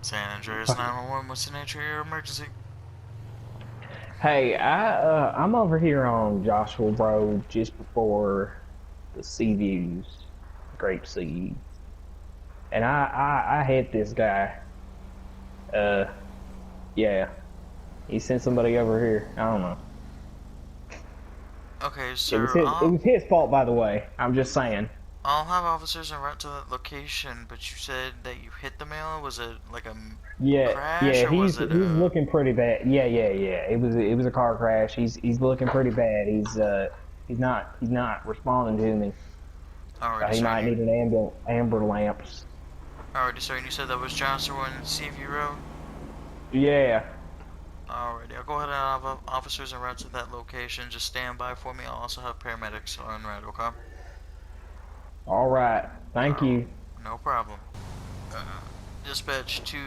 San Andreas 911, what's the nature of your emergency? Hey, I'm over here on Joshua Road just before the Sea Views, Grape Seed, and I hit this guy. Uh, yeah, he sent somebody over here. I don't know. Okay, It was sir, his. It was his fault, by the way. I'm just saying. I'll have officers en route to that location, but you said that you hit the male. Was it like a Yeah, crash yeah, or was it he's a... looking pretty bad. Yeah. It was a car crash. He's looking pretty bad. He's not responding to me. Alrighty, He sir, might and you... need an amber lamps. Alrighty, sir, and you said that was Joshua and Seaview Road? Yeah. Alrighty, I'll go ahead and have officers en route to that location. Just stand by for me. I'll also have paramedics en route, okay? All right. Thank you. No problem. Uh, Dispatch to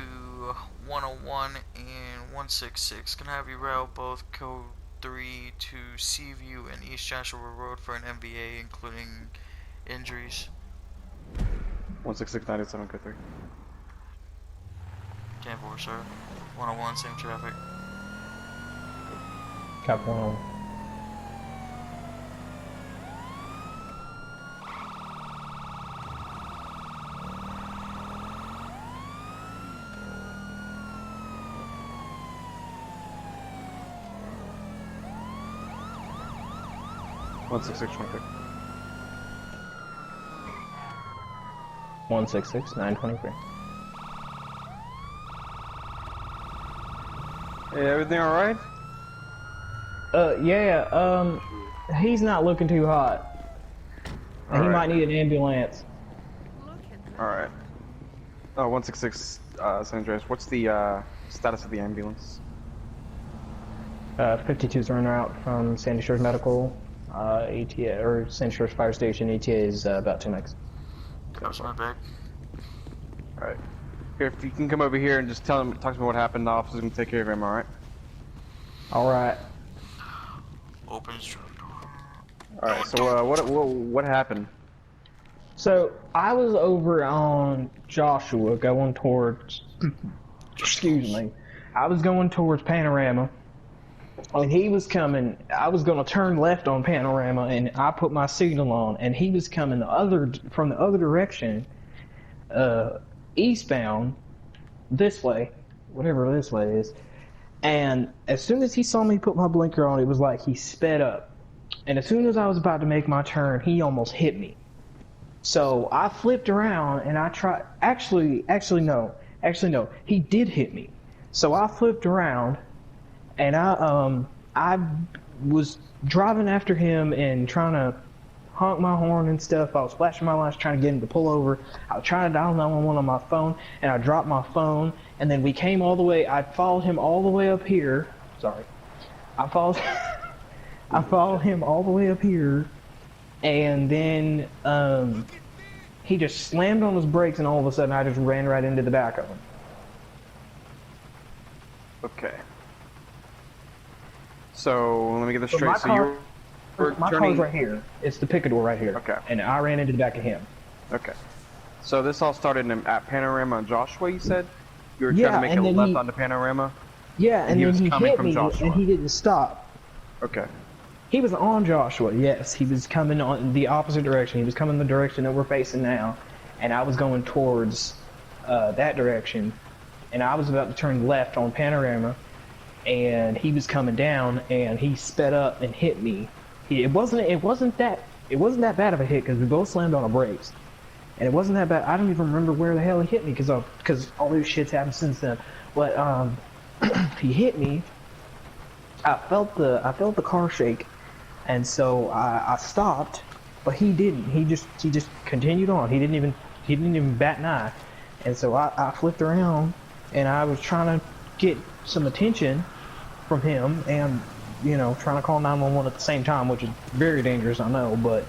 101 and 166. Can I have you route both code 3 to Seaview and East Joshua Road for an MVA, including injuries? 16697 code 3. 10-4, sir. 101, same traffic. Cop one. One 16623. 166-923. Hey, everything alright? Yeah, he's not looking too hot. He might need an ambulance. Alright. Oh, 166, San Andreas. What's the, status of the ambulance? 52's run out from Sandy Shores Medical. ETA, or Sandy Shores Fire Station, ETA is about 2 minutes. Cops my back. Alright. Here, if you can come over here and just talk to me what happened, the officer's gonna take care of him, alright? Alright. Opens truck door. Alright, so, what happened? So, I was over on Joshua going towards, excuse me, I was going towards Panorama. And he was coming, I was going to turn left on Panorama, and I put my signal on, and he was coming from the other direction, eastbound, this way, whatever this way is. And as soon as he saw me put my blinker on, it was like he sped up. And as soon as I was about to make my turn, he almost hit me. So I flipped around, and I tried, actually no, he did hit me. So I flipped around, and I was driving after him and trying to honk my horn and stuff. I was flashing my lights trying to get him to pull over. I was trying to dial 911 on my phone, and I dropped my phone. And then we came all the way. I followed him all the way up here. Sorry, I followed him all the way up here, and then he just slammed on his brakes, and all of a sudden I just ran right into the back of him. Okay. So, let me get this straight. My car's right here. It's the picador right here. Okay. And I ran into the back of him. Okay. So this all started at Panorama and Joshua, you said? You were trying to make a left onto Panorama? Yeah, and then he hit me, Joshua. and he didn't stop. Okay. He was on Joshua, yes. He was coming on the opposite direction. He was coming the direction that we're facing now. And I was going towards that direction. And I was about to turn left on Panorama. And he was coming down, and he sped up and hit me. It wasn't that bad of a hit because we both slammed on our brakes, and it wasn't that bad. I don't even remember where the hell he hit me because all these shits happened since then. But he hit me. I felt the car shake, and so I stopped, but he didn't. He just continued on. He didn't even bat an eye, and so I flipped around, and I was trying to get some attention from him, and trying to call 911 at the same time, which is very dangerous, I know, but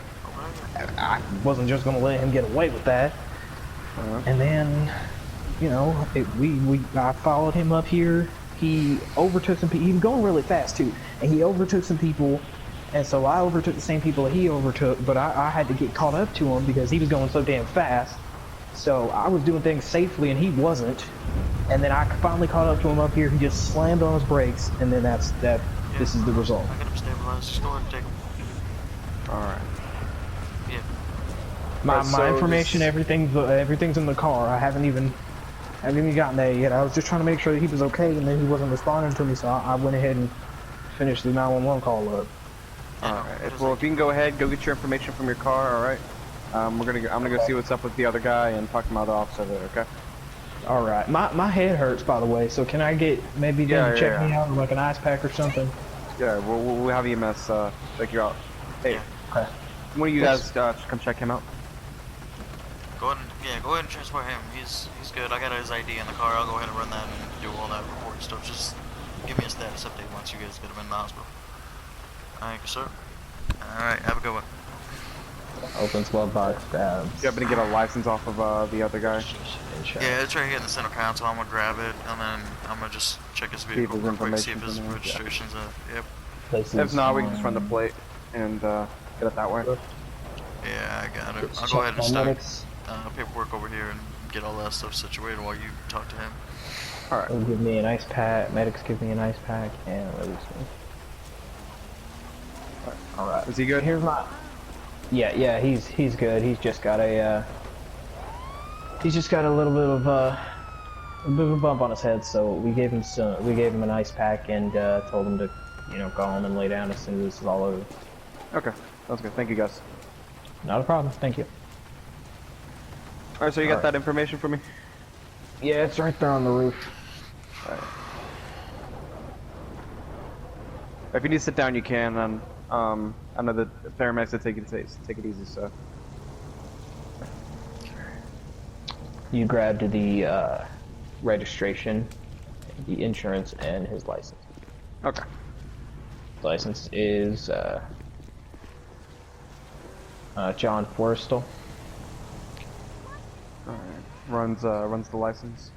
I wasn't just going to let him get away with that. And then, I followed him up here. He overtook some people. He was going really fast too, and he overtook some people, and so I overtook the same people that he overtook, but I had to get caught up to him because he was going so damn fast. So I was doing things safely, and he wasn't. And then I finally caught up to him up here. He just slammed on his brakes, and then that's that. Yeah, This is the result. I got him stabilized. Just go ahead and take him. Alright. Yeah. My So information, just- everything's in the car. I haven't even gotten there yet. I was just trying to make sure that he was okay, and then he wasn't responding to me, so I went ahead and finished the 911 call up. Alright. Well, if you can go ahead, go get your information from your car, alright? I'm gonna go see what's up with the other guy and talk to my other officer there, okay? All right. My head hurts, by the way. So can I get maybe them to check me out with like an ice pack or something? Yeah, we'll have EMS check you out. Hey, Yeah. Okay. one of you guys come check him out. Go ahead and transport him. He's good. I got his ID in the car. I'll go ahead and run that and do all that report stuff. Just give me a status update once you guys get him in the hospital. Thank you, sir. Alright, have a good one. Opens glove box, grabs. You happen to get a license off of the other guy? Yeah, it's right here in the center console. I'm gonna grab it and then I'm gonna just check his vehicle his real quick, see if information's his in there. registration's Yep. If not, we can just run the plate and get it that way. Yeah, I got it. I'll go ahead and start paperwork over here and get all that stuff situated while you talk to him. Alright. They'll give me an ice pack. Medics give me an ice pack and release me. All right. Is he good? Here's my. Yeah, he's good. He's just got a little bit of a bump on his head, so we gave him an ice pack and told him to, go home and lay down as soon as this is all over. Okay, sounds good. Thank you guys. Not a problem. Thank you. Alright, so you got that information for me? Yeah, it's right there on the roof. Alright. If you need to sit down, you can, and I know that paramedics will take it easy, so. You grabbed the registration, the insurance, and his license. Okay. License is John Forrestal. Alright. Runs the license.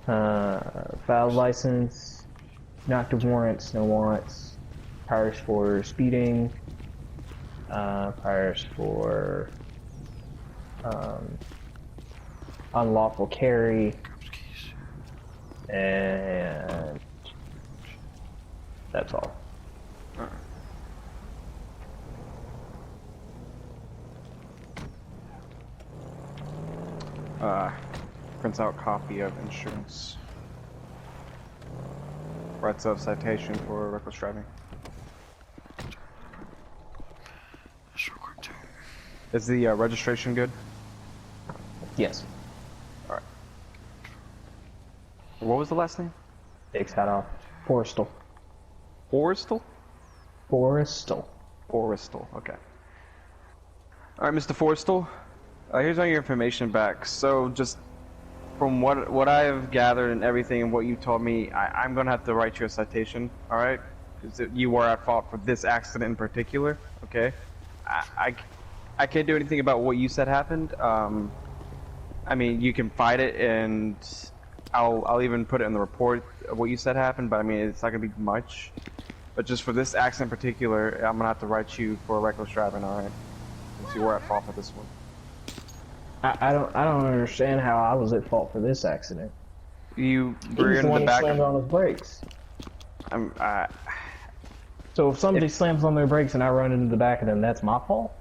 Valid license, inactive warrants, no warrants, priors for speeding, priors for unlawful carry, and that's all. Alright. Prints out copy of insurance. Writes up citation for reckless driving. That's real quick too. Is the registration good? Yes. Alright. What was the last name? Takes hat off. Forrestal. Forrestal? Forrestal. Forrestal, okay. Alright, Mr. Forrestal. Here's all your information back. So, just from what I have gathered and everything and what you told me, I'm gonna have to write you a citation, alright? Because you were at fault for this accident in particular, okay? I can't do anything about what you said happened. I mean, you can fight it, and I'll even put it in the report of what you said happened, but I mean, it's not gonna be much. But just for this accident in particular, I'm gonna have to write you for reckless driving, alright? Because you were at fault for this one. I don't understand how I was at fault for this accident. You He were was the in one the who back. slammed on his brakes. So if somebody slams on their brakes and I run into the back of them, that's my fault?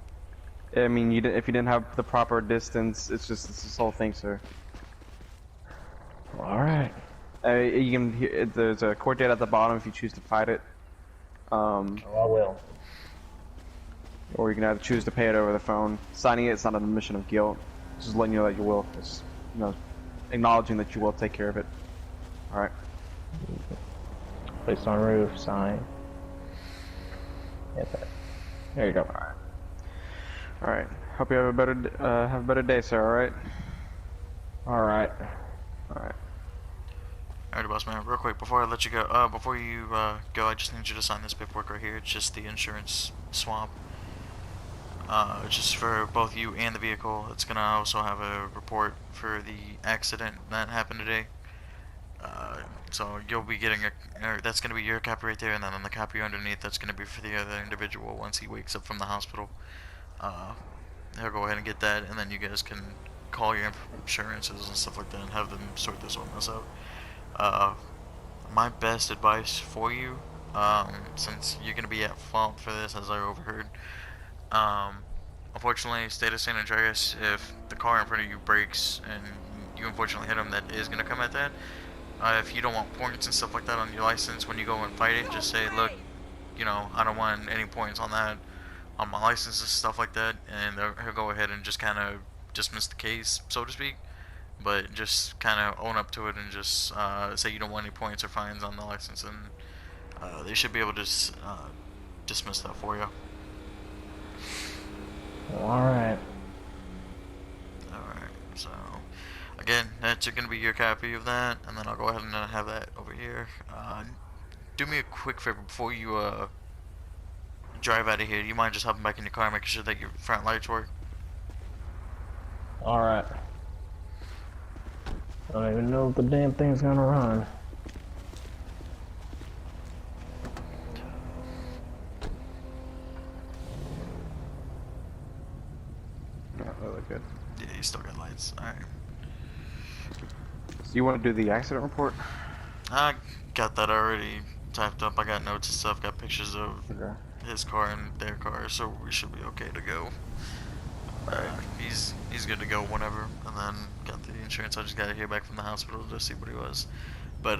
I mean, if you didn't have the proper distance, it's this whole thing, sir. All right. You can. There's a court date at the bottom if you choose to fight it. Oh, I will. Or you can either choose to pay it over the phone. Signing it's not an admission of guilt. Just letting you know that you will. Just, acknowledging that you will take care of it. Alright. Placed on roof, sign. Yep. There you go. Alright. Hope you have a better day, sir, alright? Alright. Alright. Alrighty, boss man. Real quick, before I let you go, go, I just need you to sign this paperwork right here. It's just the insurance swap. It's just for both you and the vehicle. It's gonna also have a report for the accident that happened today. So you'll be getting that's gonna be your copy right there, and then on the copy underneath, that's gonna be for the other individual once he wakes up from the hospital. He'll go ahead and get that, and then you guys can call your insurances and stuff like that and have them sort this whole mess out. Uh, my best advice for you, since you're gonna be at fault for this, as I overheard, um, unfortunately, state of San Andreas, if the car in front of you breaks and you unfortunately hit them, that is gonna come at that. If you don't want points and stuff like that on your license when you go and fight it, just say, look, I don't want any points on that on my license and stuff like that, and he'll go ahead and just kind of dismiss the case, so to speak. But just kind of own up to it and just say you don't want any points or fines on the license, and they should be able to dismiss that for you. Alright. Alright, so again, that's going to be your copy of that, and then I'll go ahead and have that over here. Do me a quick favor before you drive out of here. Do you mind just hopping back in your car and making sure that your front lights work? Alright. I don't even know if the damn thing's gonna run. Not really good. Yeah, you still got lights. Alright. So you want to do the accident report? I got that already typed up. I got notes and stuff, got pictures of Okay. his car and their car, so we should be okay to go. He's good to go whenever, and then got the insurance. I just got to hear back from the hospital to see what he was. But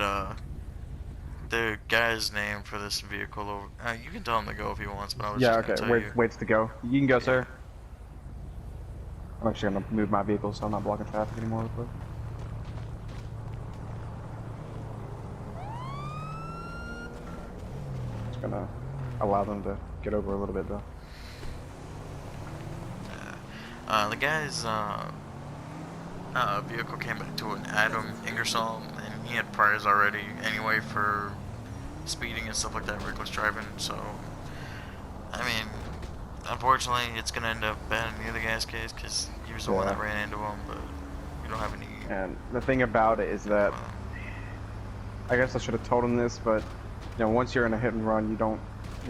the guy's name for this vehicle over. You can tell him to go if he wants, but I was Yeah, just okay. gonna tell you. Waits to go. You can go, sir. I'm actually gonna move my vehicle so I'm not blocking traffic anymore real quick. Just gonna allow them to get over a little bit though. The guy's vehicle came back to an Adam Ingersoll, and he had priors already anyway for speeding and stuff like that, reckless driving. So, I mean, unfortunately, it's gonna end up bad in the other guy's case because he was the one that ran into him. But we don't have any. And the thing about it is that I guess I should have told him this, but once you're in a hit and run, you're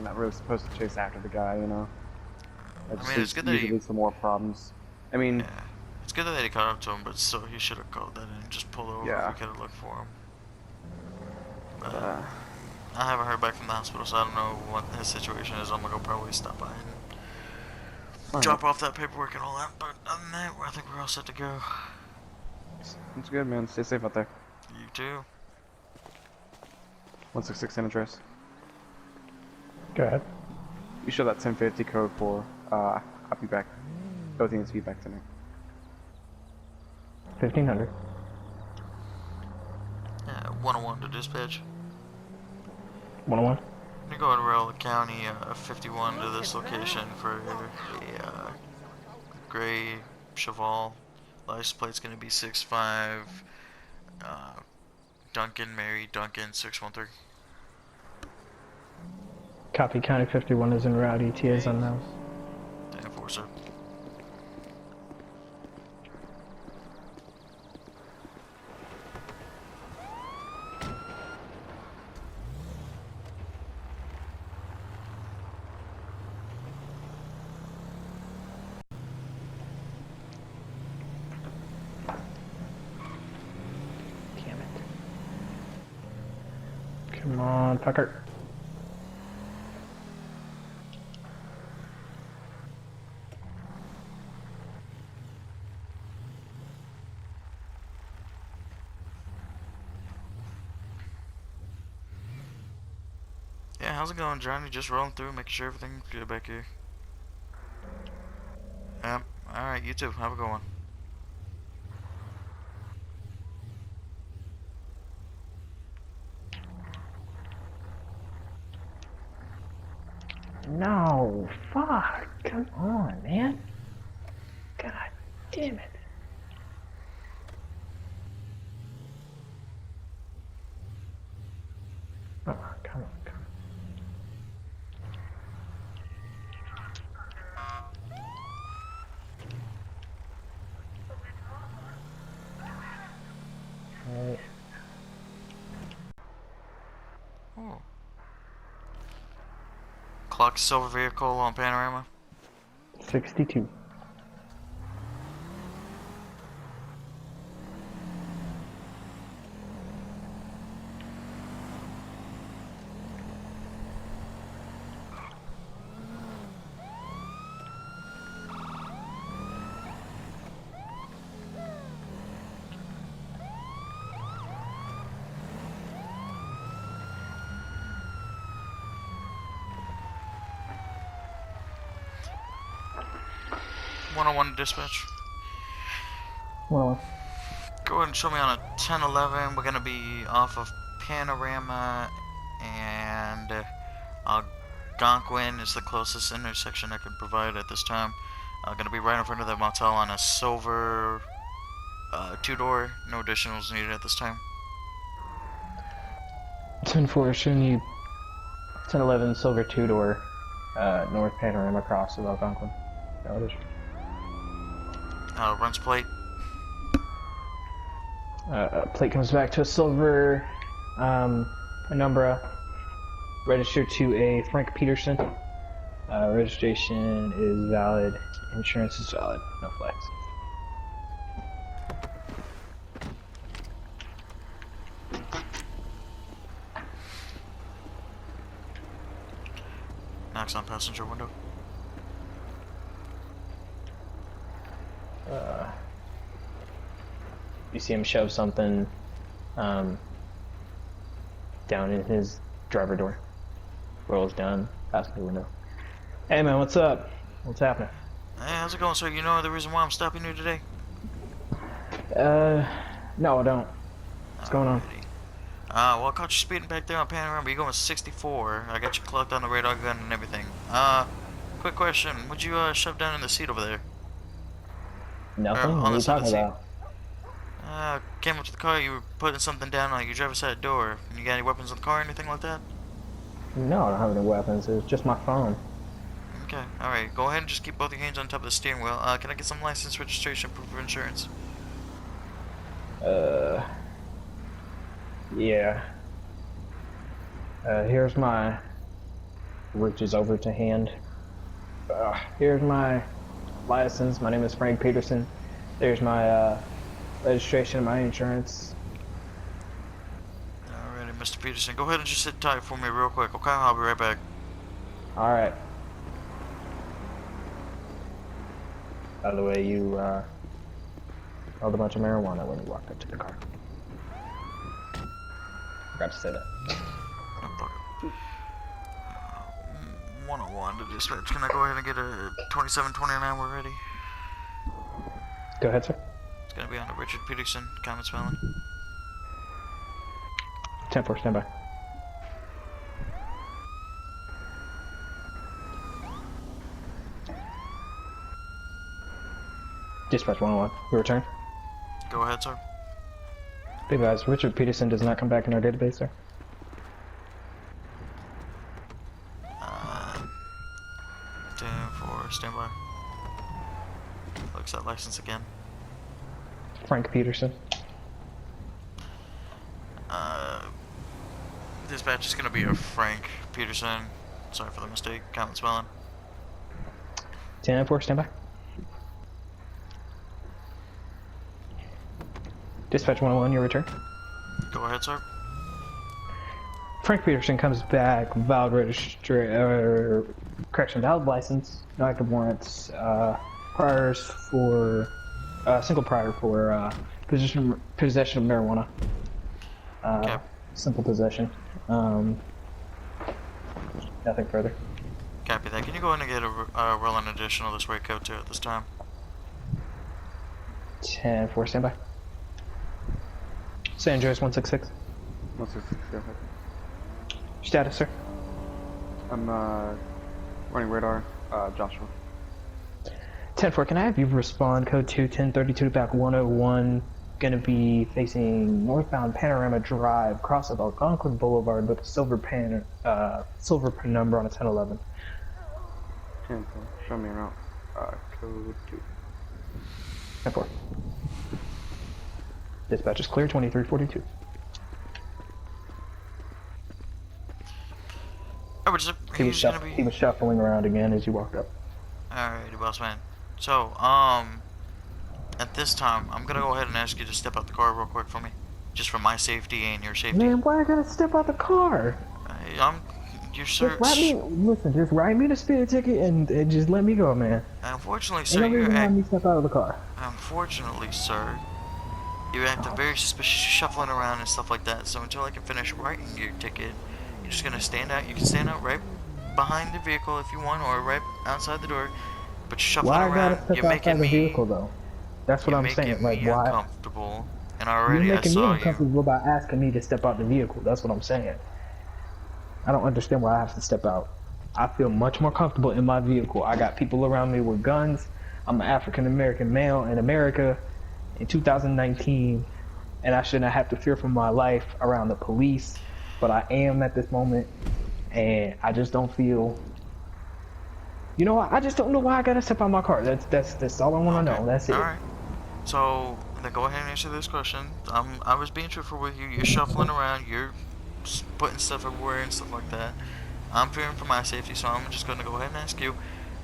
not really supposed to chase after the guy, It I mean, it's good that usually some more problems. I mean, yeah, it's good that he caught up to him, but still, he should have called that in and just pulled over. Yeah. If we could have looked for him. But, I haven't heard back from the hospital, so I don't know what his situation is. I'm gonna go probably stop by and drop off that paperwork and all that. But other than that, I think we're all set to go. it's good, man. Stay safe out there. You too. 166 San Andreas. Go ahead. You show that 1050 code for, I'll be back. Both units be back tonight. 1500. 101 to dispatch. 101. You go to Railroad County 51 to this location for a gray Cheval. License plate's gonna be 65. Duncan, Mary Duncan 613. Copy. County 51 is en route. ETA is unknown. The enforcer. Damn it. Come on, fucker. Yeah, how's it going, Johnny? Just rolling through, making sure everything's good back here. Yep. Alright, you too. Have a good one. No, fuck. Come on, man. God damn it. Oh, come on, come on. Alright. Oh. Clock silver vehicle on Panorama. 62. 101 dispatch. 101. Go ahead and show me on a 1011. We're gonna be off of Panorama and Algonquin is the closest intersection I can provide at this time. Gonna be right in front of the motel on a silver two-door. No additionals needed at this time. 10-4, showing you 1011 silver two-door, North Panorama cross of Algonquin. Runs plate. Plate comes back to a silver Penumbra, registered to a Frank Peterson. Registration is valid, insurance is valid, no flags. Knocks on passenger window. You see him shove something down in his driver door. Rolls down, passenger window. Hey man, what's up? What's happening? Hey, how's it going, sir? You know the reason why I'm stopping you today? No I don't. What's going on? Well, I caught you speeding back there on Panorama. You're going 64. I got you clocked on the radar gun and everything. Quick question. What'd you, shove down in the seat over there? Nothing? What are you talking about? Came up to the car, you were putting something down on your driver's side door. You got any weapons in the car or anything like that? No, I don't have any weapons. It's just my phone. Okay, alright. Go ahead and just keep both your hands on top of the steering wheel. Can I get some license, registration, proof of insurance? Yeah. Here's my... reaches over to hand. Here's my license. My name is Frank Peterson. There's my, registration and my insurance. Alrighty, Mr. Peterson. Go ahead and just sit tight for me real quick, okay? I'll be right back. Alright. By the way, you, held a bunch of marijuana when you walked up to the car. Forgot to say that. 101 to dispatch. Can I go ahead and get a 2729? We're ready. Go ahead, sir. It's gonna be on the Richard Peterson, common spelling. 10-4, stand by. Dispatch 101, we return. Go ahead, sir. Big guys, Richard Peterson does not come back in our database, sir. 10-4, stand by. Looks at license again. Frank Peterson. Dispatch is gonna be a Frank Peterson. Sorry for the mistake. Common spelling. 10-4, stand by. Dispatch 101, your return. Go ahead, sir. Frank Peterson comes back, valid valid license, no active warrants, priors for, single prior for, possession of marijuana. Okay. Simple possession. Nothing further. Copy that. Can you go ahead and get a rolling additional this way code 2 at this time? 10-4, stand by. San Andreas 166. 166, go ahead. Status, sir. I'm, running radar, Joshua. 10-4, can I have you respond code 2, 1032 back 101, gonna be facing northbound Panorama Drive, cross of Algonquin Boulevard with a silver penumbra on a 1011. 10-4, show me around, code 2. 10-4. Dispatch is clear, 2342. He was shuffling around again as you walked up. Alrighty, boss man. So, at this time, I'm gonna go ahead and ask you to step out the car real quick for me. Just for my safety and your safety. Man, why I gotta step out the car? You're Just write me the speeding ticket and just let me go, man. Unfortunately, Ain't sir, no reason why me step out of the car. Unfortunately, sir, you acting very suspicious, shuffling around and stuff like that. So until I can finish writing your ticket, you're just gonna stand out. You can stand out right behind the vehicle if you want, or right outside the door. But you're shuffling Why I gotta around, step outside the vehicle though? That's what you're I'm saying. making Like, me why? uncomfortable. And You're already I making me saw you. uncomfortable by asking me to step out the vehicle. That's what I'm saying. I don't understand why I have to step out. I feel much more comfortable in my vehicle. I got people around me with guns. I'm an African American male in America in 2019, and I shouldn't have to fear for my life around the police, but I am at this moment, and I just don't feel. You know what? I just don't know why I gotta step out my car. That's all I want to Okay. know. That's it. Alright. So, then go ahead and answer this question. I was being truthful with you. You're shuffling around. You're putting stuff everywhere and stuff like that. I'm fearing for my safety, so I'm just going to go ahead and ask you,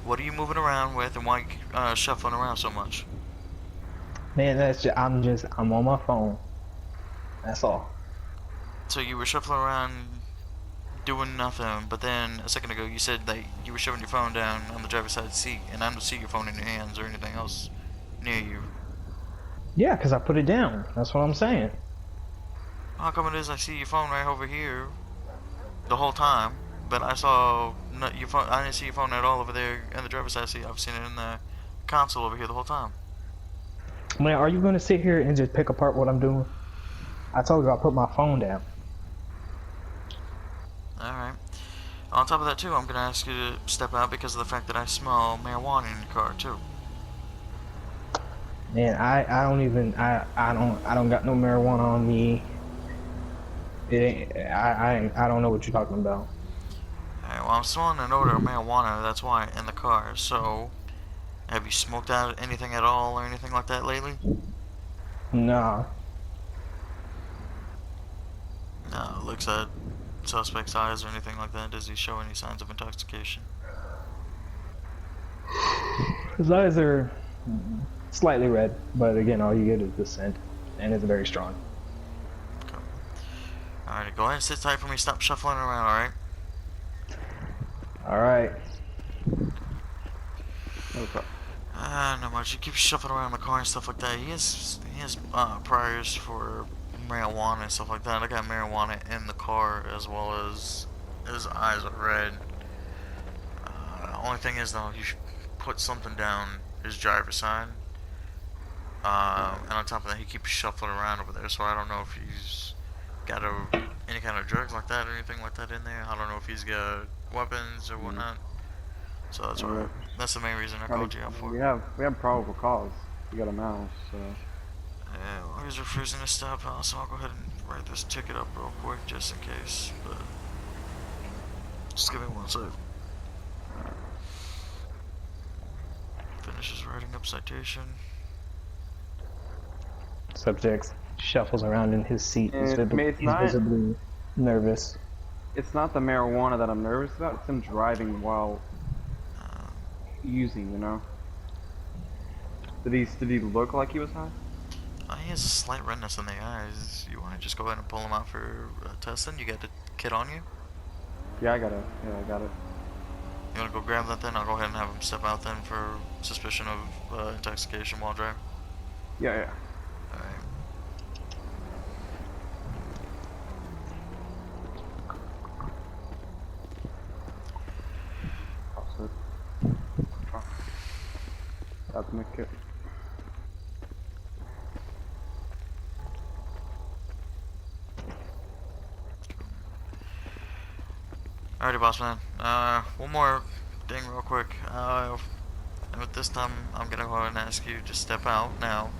what are you moving around with and why are you shuffling around so much? Man, I'm on my phone. That's all. So you were shuffling around doing nothing, but then a second ago you said that you were shoving your phone down on the driver's side seat, and I don't see your phone in your hands or anything else near you. Yeah, because I put it down. That's what I'm saying. How come it is I see your phone right over here the whole time, but I saw not your phone? I didn't see your phone at all over there in the driver's side seat. I've seen it in the console over here the whole time. Man, are you gonna sit here and just pick apart what I'm doing? I told you I put my phone down. All right. On top of that too, I'm gonna ask you to step out because of the fact that I smell marijuana in your car too. Man, I don't got no marijuana on me. It ain't, I don't know what you're talking about. Alright, well, I'm smelling an odor of marijuana, that's why, in the car. So, have you smoked out anything at all or anything like that lately? Nah. No, looks at suspect's eyes or anything like that. Does he show any signs of intoxication? His eyes are slightly red, but again, all you get is the scent, and it's very strong. Okay. Alright, go ahead and sit tight for me. Stop shuffling around, alright? All right. Okay. Not much. He keeps shuffling around the car and stuff like that. He has priors for marijuana and stuff like that. I got marijuana in the car as well as his eyes are red. Only thing is though, you should put something down his driver's side. And on top of that, he keeps shuffling around over there. So I don't know if he's got any kind of drugs like that or anything like that in there. I don't know if he's got weapons or whatnot. So that's the main reason I called you out for. We have probable cause. We got a mouse, so. Yeah, well, he's refusing to stop, so I'll go ahead and write this ticket up real quick just in case. But just give me one sec. Finishes writing up citation. Subject shuffles around in his seat. He's visibly nervous. It's not the marijuana that I'm nervous about. It's him driving while using. You know. Did he look like he was high? He has a slight redness in the eyes. You want to just go ahead and pull him out for testing? You got the kit on you? Yeah, I got it. You want to go grab that then? I'll go ahead and have him step out then for suspicion of intoxication while driving. Yeah. Alright. That's my kit. Alrighty, boss man. One more thing real quick. And with this time, I'm gonna go ahead and ask you to step out now.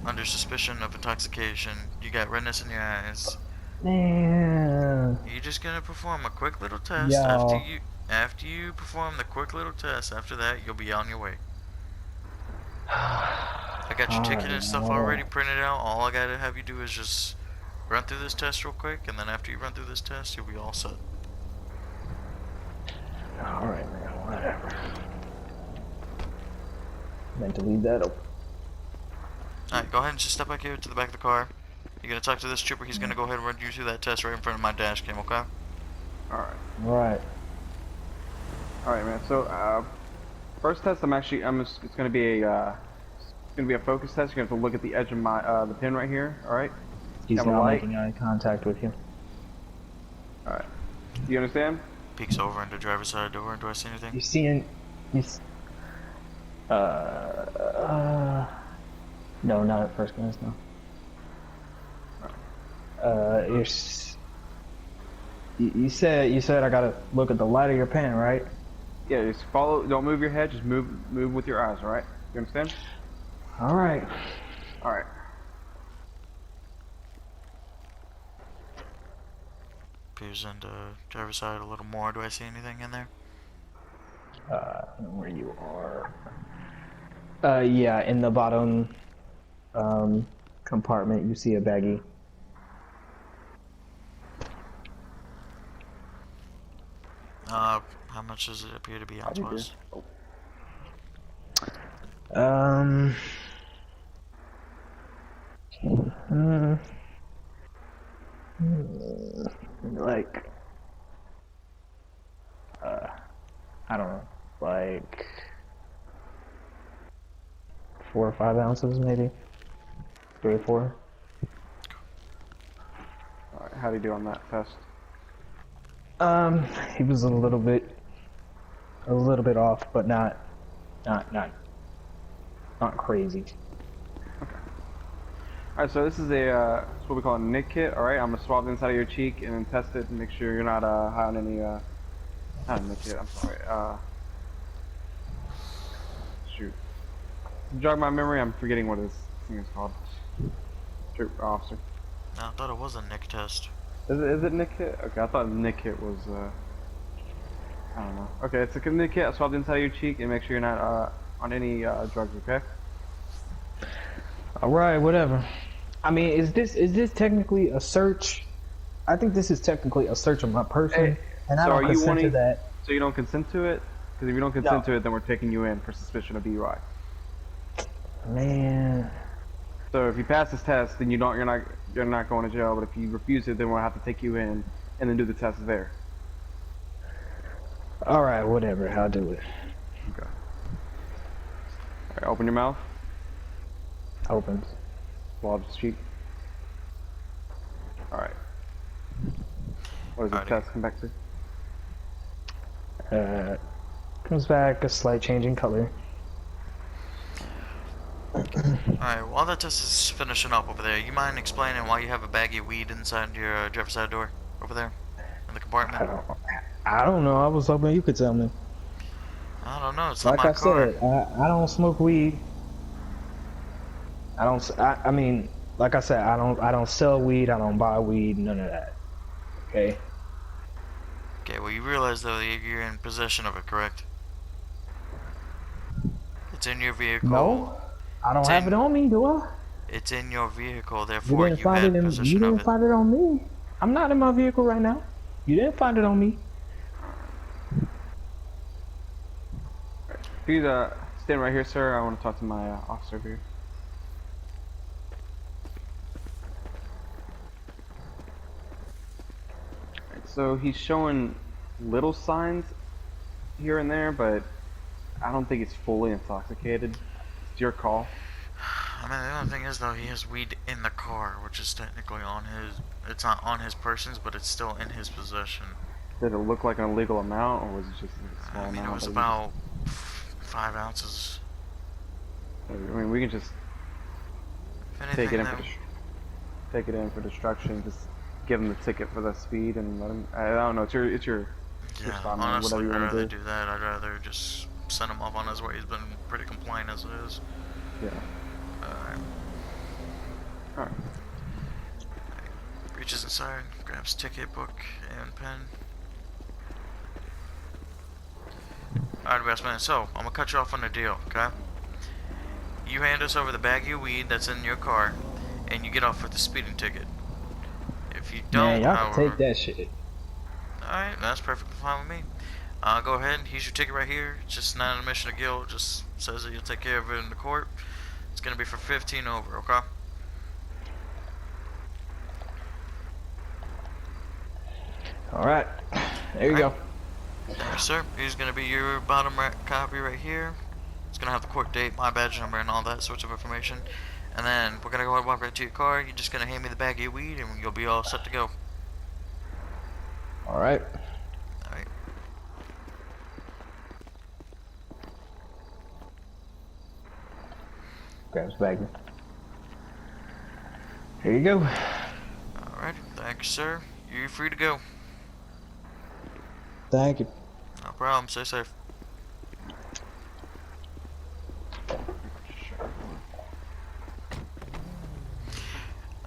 Under suspicion of intoxication. You got redness in your eyes. Man. You're just gonna perform a quick little test. Yo. After you perform the quick little test, after that, you'll be on your way. I got your ticket and stuff already printed out. All I gotta have you do is just run through this test real quick, and then after you run through this test, you'll be all set. Alright, man, whatever. Meant to leave that open. Alright, go ahead and just step back here to the back of the car. You're gonna talk to this trooper. He's gonna go ahead and run you through that test right in front of my dash cam, okay? Alright, man. So, first test, it's gonna be a focus test. You're gonna have to look at the edge of my, the pin right here, alright? He's not making eye contact with you. Alright. Do you understand? Peeks over into driver's side door. Do I see anything? You, no, not at first glance, no. You said I gotta look at the light of your pen, right? Yeah, just follow. Don't move your head. Just move with your eyes. All right. You understand? All right. All right. Peers into driver's side a little more. Do I see anything in there? I know where you are. Yeah, in the bottom compartment, you see a baggie. How much does it appear to be I'll be there. ounce-wise? Oh. Um, mm, like, I don't know, like 4 or 5 ounces, maybe 3 or 4. All right. How do you do on that test? He was a little bit off, but not crazy. All right. So this is a it's what we call a nick kit. All right. I'm gonna swab the inside of your cheek and then test it and make sure you're not high on any not a nick kit. I'm sorry. Shoot. To jog my memory, I'm forgetting what this thing is called. Troop officer. No, I thought it was a Nick test. Is it nick kit? Okay, I thought nick kit was I don't know. Okay, it's a nick kit. I swab the inside of your cheek and make sure you're not on any drugs. Okay. All right, whatever. I mean, is this technically a search? I think this is technically a search of my person, Hey, and I so don't are you consent to wanting? that. So you don't consent to it? Because if you don't consent No. to it, then we're taking you in for suspicion of DUI. Man, So if you pass this test, then you're not going to jail. But if you refuse it, then we'll have to take you in and then do the test there. all right, whatever. I'll do it. Okay. All right, open your mouth. Opens. Swab the cheek. All right. What does the Alrighty. test come back to? Comes back a slight change in color. Alright, while that test is finishing up over there, you mind explaining why you have a baggie of weed inside your driver's side door over there in the compartment? I don't know. I was hoping you could tell me. I don't know. It's not Like my I car. said, I don't smoke weed. I mean, like I said, I don't sell weed. I don't buy weed. None of that. Okay. Okay, well you realize though that you're in possession of it, correct? It's in your vehicle. No, I don't It's have in- it on me, do I? It's in your vehicle, You therefore didn't you find had it in. You possession of didn't it. find it on me. I'm not in my vehicle right now. You didn't find it on me. Please stand right here, sir. I want to talk to my officer here. Alright, so he's showing little signs here and there, but I don't think he's fully intoxicated. It's your call. I mean, the only thing is though, he has weed in the car, which is technically on his. It's not on his persons, but it's still in his possession. Did it look like an illegal amount, or was it just a small I mean, it amount? was that about 5 ounces. I mean, we can just If anything, take it in though, for take it in for destruction. Just give him the ticket for the speed and let him. I don't know. It's your yeah, spot, man. honestly, Whatever you I'd want rather to do. do that. I'd rather just send him off on his way. He's been pretty compliant as it is. Yeah. Alright. All right. Reaches inside, grabs ticket, book, and pen. Alright, best man. So, I'm gonna cut you off on the deal, okay? You hand us over the baggie of weed that's in your car, and you get off with the speeding ticket. If you don't, Man, y'all can however, take that shit. alright, that's perfectly fine with me. Go ahead, here's your ticket right here. It's just not an admission of guilt, just says that you'll take care of it in the court. It's gonna be for 15 over, okay? All right. There you go. Thank you, sir. Here's gonna be your bottom right copy right here. It's gonna have the court date, my badge number, and all that sorts of information. And then we're gonna go and walk right to your car. You're just gonna hand me the baggie of weed, and you'll be all set to go. All right. Alright. Grabs baggie. Here you go. Alright, thank you, sir. You're free to go. Thank you. No problem. Stay safe.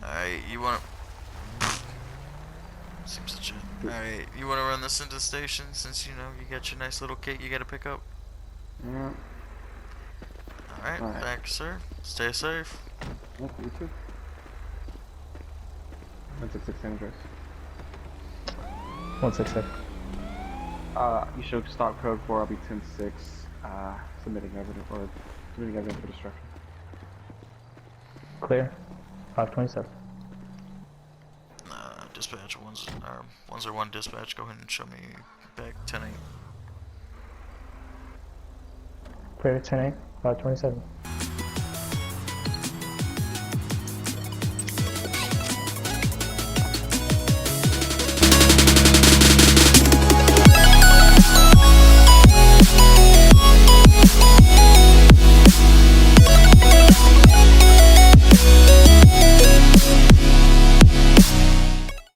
Alright, you wanna... Seems such a... Alright, you wanna run this into the station since, you know, you got your nice little kit you gotta pick up? Yeah. Alright, thanks, sir. Stay safe. Yep, you too. 166 same address. 166. You show stock code 4, I'll be 10-6, submitting evidence for destruction. Clear. 527. Dispatch, 101 dispatch, go ahead and show me back 10-8. Clear 10-8. 527.